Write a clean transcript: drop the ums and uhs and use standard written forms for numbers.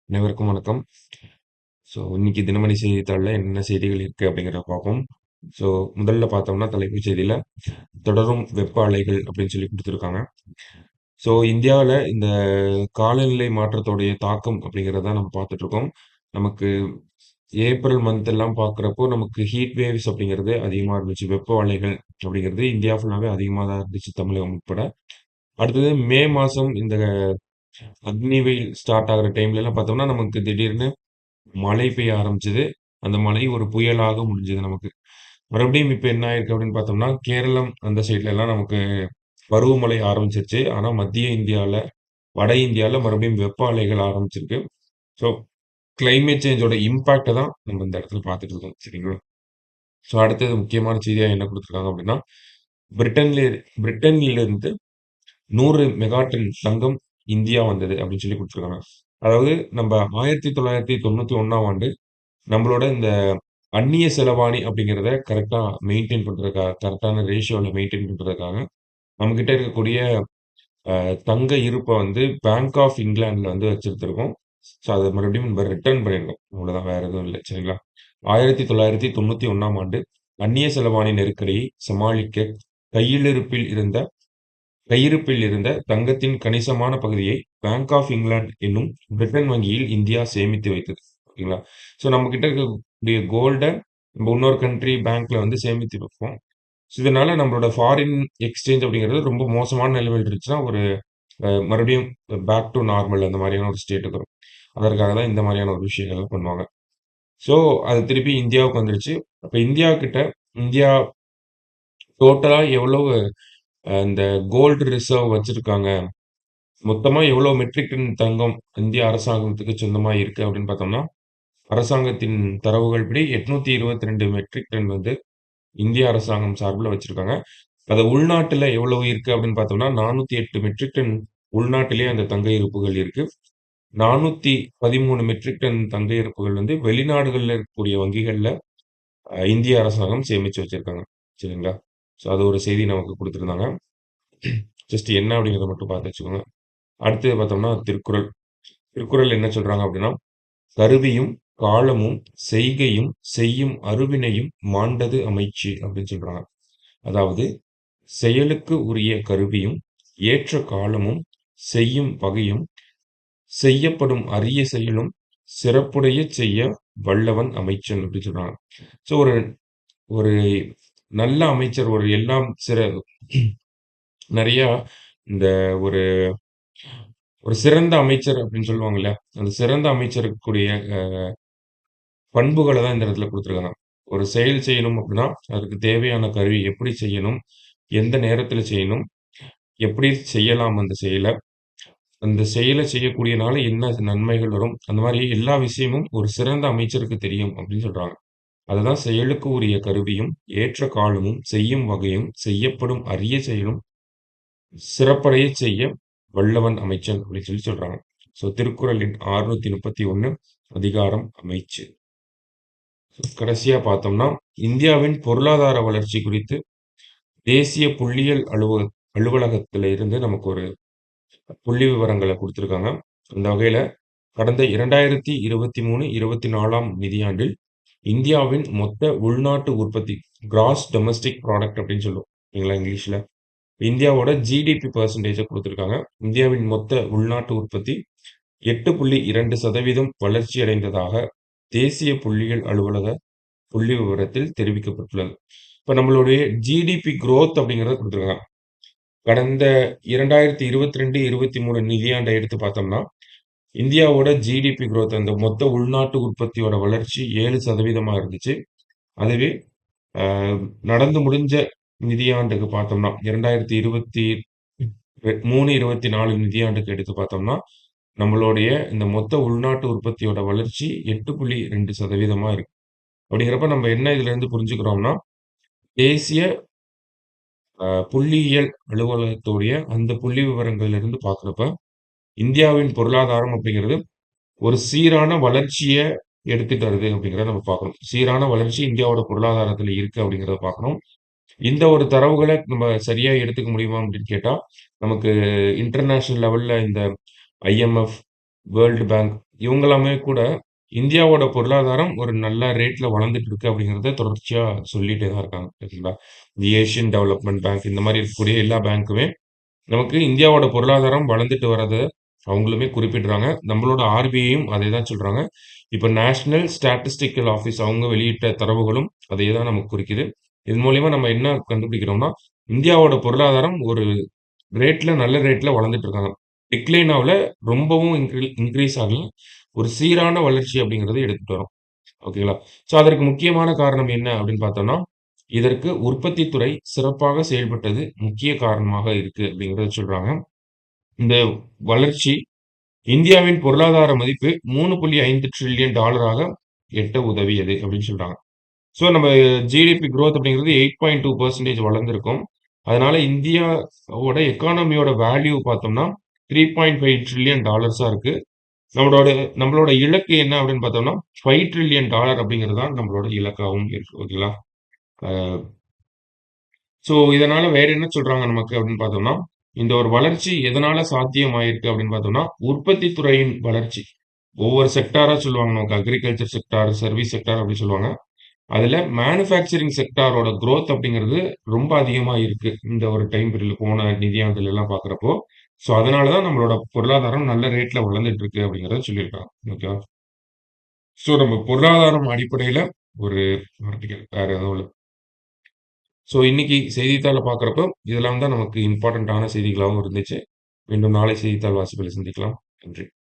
அனைவருக்கும் வணக்கம். இன்னைக்கு தினமணி செய்தித்தாள்ல என்னென்ன செய்திகள் இருக்கு அப்படிங்கிறத பார்ப்போம். ஸோ முதல்ல பார்த்தோம்னா தலைப்புச் செய்தியில தொடரும் வெப்ப அலைகள் அப்படின்னு சொல்லி குடுத்துருக்காங்க. இந்தியாவுல இந்த காலநிலை மாற்றத்தோடைய தாக்கம் அப்படிங்கிறத தான் நம்ம பார்த்துட்டு இருக்கோம். நமக்கு ஏப்ரல் மந்த் எல்லாம் பார்க்குறப்போ நமக்கு ஹீட் வேவ்ஸ் அப்படிங்கிறது அதிகமா இருந்துச்சு. வெப்ப அலைகள் அப்படிங்கிறது இந்தியா ஃபுல்லாவே அதிகமா தான் இருந்துச்சு, தமிழகம் உட்பட. அடுத்தது மே மாசம் இந்த அக்னி வெயில் ஸ்டார்ட் ஆகுற டைம்லலாம் பார்த்தோம்னா, நமக்கு திடீர்னு மழை பெய்ய ஆரம்பிச்சது. அந்த மழை ஒரு புயலாக முடிஞ்சது நமக்கு. மறுபடியும் இப்ப என்ன ஆயிருக்கு அப்படின்னு பார்த்தோம்னா, கேரளம் அந்த சைட்ல எல்லாம் நமக்கு பருவமழை ஆரம்பிச்சிருச்சு. ஆனா மத்திய இந்தியால, வட இந்தியால மறுபடியும் வெப்ப அலைகள் ஆரம்பிச்சிருக்கு. ஸோ கிளைமேட் சேஞ்சோட இம்பாக்ட்ட தான் நம்ம இந்த இடத்துல பார்த்துட்டு இருக்கோம். சரிங்களா? அடுத்தது முக்கியமான செய்தியா என்ன குடுத்துருக்காங்க அப்படின்னா, பிரிட்டன்ல பிரிட்டன்லிருந்து 100 மெகா டன் தங்கம் இந்தியா வந்தது அப்படின்னு சொல்லி குடுத்துருக்காங்க. அதாவது நம்ம 1991ஆம் ஆண்டு நம்மளோட இந்த அந்நிய செலவாணி அப்படிங்கிறத கரெக்ட்டா மெயின்டெயின் பண்றதுக்காக, கரெக்ட்டான ரேஷியோல மெயின்டெயின் பண்றதுக்காக, நம்மகிட்ட இருக்கக்கூடிய தங்க இருப்ப வந்து பேங்க் ஆஃப் இங்கிலாந்துல வந்து வச்சிருந்திருக்கோம். அத மறுபடியும் நம்ம ரிட்டர்ன் பண்ணியிருக்கோம். அவ்வளோதான். வேற எதுவும் இல்ல. சரிங்களா? 1991ஆம் ஆண்டு அந்நிய செலவாணி நெருக்கடியை சமாளிக்க கையிருப்பில் இருந்த கையிருப்பில் இருந்த தங்கத்தின் கணிசமான பகுதியை பேங்க் ஆஃப் இங்கிலாந்து என்னும் பிரிட்டன் வங்கியில் இந்தியா சேமித்து வைத்தது. ஓகேங்களா? நம்மகிட்ட இருக்கக்கூடிய கோல்ட நம்ம இன்னொரு கண்ட்ரி பேங்க்ல வந்து சேமித்து வைப்போம். இதனால நம்மளோட ஃபாரின் எக்ஸ்சேஞ்ச் அப்படிங்கிறது ரொம்ப மோசமான நிலைமையில் இருந்துச்சுன்னா, ஒரு மறுபடியும் பேக் டூ நார்மல் அந்த மாதிரியான ஒரு ஸ்டேட்டுக்கு வரும். அதற்காக தான் இந்த மாதிரியான ஒரு விஷயங்கள்லாம் பண்ணுவாங்க. ஸோ, அது திருப்பி இந்தியாவுக்கு வந்துருச்சு. அப்ப இந்தியா கிட்ட இந்தியா டோட்டலா எவ்வளவு இந்த கோல்டு ரிசர்வ் வச்சிருக்காங்க? மொத்தமா எவ்வளோ மெட்ரிக் டன் தங்கம் இந்திய அரசாங்கத்துக்கு சொந்தமா இருக்கு அப்படின்னு பார்த்தோம்னா, அரசாங்கத்தின் தரவுகள் படி 822 மெட்ரிக் டன் வந்து இந்திய அரசாங்கம் சார்புல வச்சிருக்காங்க. அது உள்நாட்டுல எவ்வளவு இருக்கு அப்படின்னு பார்த்தோம்னா, 408 மெட்ரிக் டன் உள்நாட்டிலேயே அந்த தங்க இருப்புகள் இருக்கு. 413 மெட்ரிக் டன் தங்க இருப்புகள் வந்து வெளிநாடுகள்ல இருக்கக்கூடிய வங்கிகள்ல இந்திய அரசாங்கம் சேமிச்சு வச்சிருக்காங்க. சரிங்களா? அது ஒரு செய்தி நமக்கு குடுத்திருந்தாங்க. ஜஸ்ட் என்ன அப்படிங்கிறத மட்டும் பார்த்து வச்சுக்கோங்க. அடுத்தது பார்த்தோம்னா திருக்குறள். திருக்குறள் என்ன சொல்றாங்க அப்படின்னா, "கருவியும் காலமும் செய்கையும் செய்யும் அருவினையும் மாண்டது அமைச்சு" அப்படின்னு சொல்றாங்க. அதாவது செயலுக்கு உரிய கருவியும், ஏற்ற காலமும், செய்யும் வகையும், செய்யப்படும் அரிய செயலும் சிறப்புடையச் செய்ய வல்லவன் அமைச்சன் அப்படின்னு சொல்றாங்க. ஒரு ஒரு நல்ல அமைச்சர், ஒரு எல்லாம் நெறையா இந்த ஒரு ஒரு சிறந்த அமைச்சர் அப்படின்னு சொல்லுவாங்கல்ல. அந்த சிறந்த அமைச்சருக்குரிய பண்புகள தான் இந்த இடத்துல குடுத்துருக்காங்க. ஒரு செயல் செய்யணும் அப்படின்னா, அதுக்கு தேவையான கருவி எப்படி செய்யணும்? எந்த நேரத்தில செய்யணும்? எப்படி செய்யலாம் அந்த செயல? அந்த செயல செய்யக்கூடியனால என்ன நன்மைகள் வரும்? அந்த மாரி எல்லா விஷயமும் ஒரு சிறந்த அமைச்சருக்கு தெரியும் அப்படின்னு சொல்றாங்க. அதுதான் செயலுக்கு உரிய கருவியும், ஏற்ற காலமும், செய்யும் வகையும், செய்யப்படும் அரிய செயலும் சிறப்படையச் செய்ய வல்லவன் அமைச்சன் அப்படின்னு சொல்லி சொல்றாங்க. திருக்குறள் எண் 631 அதிகாரம் அமைச்சு. கடைசியா பார்த்தோம்னா, இந்தியாவின் பொருளாதார வளர்ச்சி குறித்து தேசிய புள்ளியியல் அலுவலகத்தில இருந்து நமக்கு ஒரு புள்ளி விவரங்கள குடுத்திருக்காங்க. அந்த வகையில கடந்த 2023, 24ஆம் நிதியாண்டில் இந்தியாவின் மொத்த உள்நாட்டு உற்பத்தி கிராஸ் டொமஸ்டிக் புராடக்ட் அப்படின்னு சொல்லுவோம். இல்லைங்களா இங்கிலீஷ்ல. இந்தியாவோட ஜிடிபி பெர்சன்டேஜ குடுத்திருக்காங்க. இந்தியாவின் மொத்த உள்நாட்டு உற்பத்தி 8.2% வளர்ச்சியடைந்ததாக தேசிய புள்ளியியல் அலுவலக புள்ளி விவரத்தில் தெரிவிக்கப்பட்டுள்ளது. இப்ப நம்மளுடைய ஜிடிபி குரோத் அப்படிங்கிறத குடுத்திருக்காங்க. கடந்த 2022, 23 நிதியாண்ட எடுத்து பார்த்தோம்னா, இந்தியாவோட ஜிடிபி குரோத் அந்த மொத்த உள்நாட்டு உற்பத்தியோட வளர்ச்சி 7% இருந்துச்சு. அதுவே அ நடந்து முடிஞ்ச நிதியாண்டுக்கு பார்த்தோம்னா, 2023, 24 நிதியாண்டுக்கு எடுத்து பார்த்தோம்னா, நம்மளுடைய இந்த மொத்த உள்நாட்டு உற்பத்தியோட வளர்ச்சி 8.2% இருக்கு. அப்படிங்கிறப்ப நம்ம என்ன இதிலிருந்து புரிஞ்சுக்கிறோம்னா, தேசிய புள்ளியியல் அலுவலகத்துடைய அந்த புள்ளி விவரங்கள்ல இருந்து பார்க்கிறப்ப, இந்தியாவின் பொருளாதாரம் அப்படிங்கிறது ஒரு சீரான வளர்ச்சிய எடுத்துட்டு வருது அப்படிங்கிறத நம்ம பார்க்கணும். சீரான வளர்ச்சி இந்தியாவோட பொருளாதாரத்தில இருக்கு அப்படிங்கிறத பார்க்கணும். இந்த ஒரு தரவுகள நம்ம சரியா எடுத்துக்க முடியுமா அப்படின்னு கேட்டா, நமக்கு இன்டர்நேஷனல் லெவல்ல இந்த ஐஎம்எஃப், வேர்ல்ட் பேங்க் இவங்கலாமே கூட இந்தியாவோட பொருளாதாரம் ஒரு நல்ல ரேட்ல வளர்ந்துட்டு இருக்கு அப்படிங்கிறத தொடர்ச்சியா சொல்லிட்டே தான் இருக்காங்க. சரிங்களா? தி ஏசியன் டெவலப்மென்ட் பேங்க் இந்த மாரி இருக்கக்கூடிய எல்லா பேங்க்குமே நமக்கு இந்தியாவோட பொருளாதாரம் வளர்ந்துட்டு வரத அவங்களுமே குறிப்பிடுறாங்க. நம்மளோட ஆர்பிஐயும் அதே தான் சொல்றாங்க. இப்ப நேஷனல் ஸ்டாட்டிஸ்டிக்கல் ஆஃபீஸ் அவங்க வெளியிட்ட தரவுகளும் அதே தான் நமக்கு குறிக்குது. இதன் மூலியமா நம்ம என்ன கண்டுபிடிக்கிறோம்னா, இந்தியாவோட பொருளாதாரம் ஒரு நல்ல ரேட்ல வளர்ந்துட்டு இருக்காங்க. டிக்ளைன் ஆவல, ரொம்பவும் இன்கிரீஸ் ஆகல. ஒரு சீரான வளர்ச்சி அப்படிங்கிறத எடுத்துட்டு வரோம். ஓகேங்களா? ஸோ அதற்கு முக்கியமான காரணம் என்ன அப்படின்னு பார்த்தோம்னா, இதற்கு உற்பத்தி துறை சிறப்பாக செயல்பட்டது முக்கிய காரணமாக இருக்கு அப்படிங்கிறத சொல்றாங்க. இந்த வளர்ச்சி இந்தியாவின் பொருளாதார மதிப்பு 3.5 டிரில்லியன் டாலராக எட்ட உதவியது அப்படின்னு சொல்றாங்க. ஸோ நம்ம ஜிடிபி குரோத் அப்படிங்கிறது 8.2% வளர்ந்திருக்கும். அதனால இந்தியாவோட எக்கானமியோட வேல்யூ பார்த்தோம்னா, 3.5 டிரில்லியன் டாலர்ஸா இருக்கு. நம்மளோட நம்மளோட இலக்கு என்ன அப்படின்னு பார்த்தோம்னா, 5 டிரில்லியன் டாலர் அப்படிங்கிறது தான் நம்மளோட இலக்காவும் இருக்கு. ஓகேங்களா? அ ஸோ இதனால வேற என்ன சொல்றாங்க நமக்கு அப்படின்னு பார்த்தோம்னா, இந்த ஒரு வளர்ச்சி எதனால சாத்தியமாயிருக்கு அப்படின்னு பார்த்தோம்னா, உற்பத்தி துறையின் வளர்ச்சி. ஒவ்வொரு செக்டாரா சொல்லுவாங்க. நமக்கு அக்ரிகல்ச்சர் செக்டார், சர்வீஸ் செக்டார் அப்படி சொல்லுவாங்க. அதுல மேனுஃபேக்சரிங் செக்டாரோட குரோத் அப்படிங்கிறது ரொம்ப அதிகமா இருக்கு. இந்த ஒரு டைம் பீரியட்ல போன நிதியாண்டுல எல்லாம் பார்க்கிறப்போ. ஸோ அதனால தான் நம்மளோட பொருளாதாரம் நல்ல ரேட்ல வளர்ந்துட்டு இருக்கு அப்படிங்கிறத சொல்லியிருக்காங்க. ஓகேவா? ஸோ நம்ம பொருளாதாரம் அடிப்படையில ஒரு ஆர்டிகல் வேற எதுவும் இல்ல. ஸோ இன்னைக்கு செய்தித்தாள பார்க்கிறப்போ, இதெல்லாம் தான் நமக்கு இம்பார்ட்டன்ட்டான செய்திகளாவும் இருந்துச்சு. மீண்டும் நாளை செய்தித்தாள் வாசிப்பில் சந்திக்கலாம். நன்றி.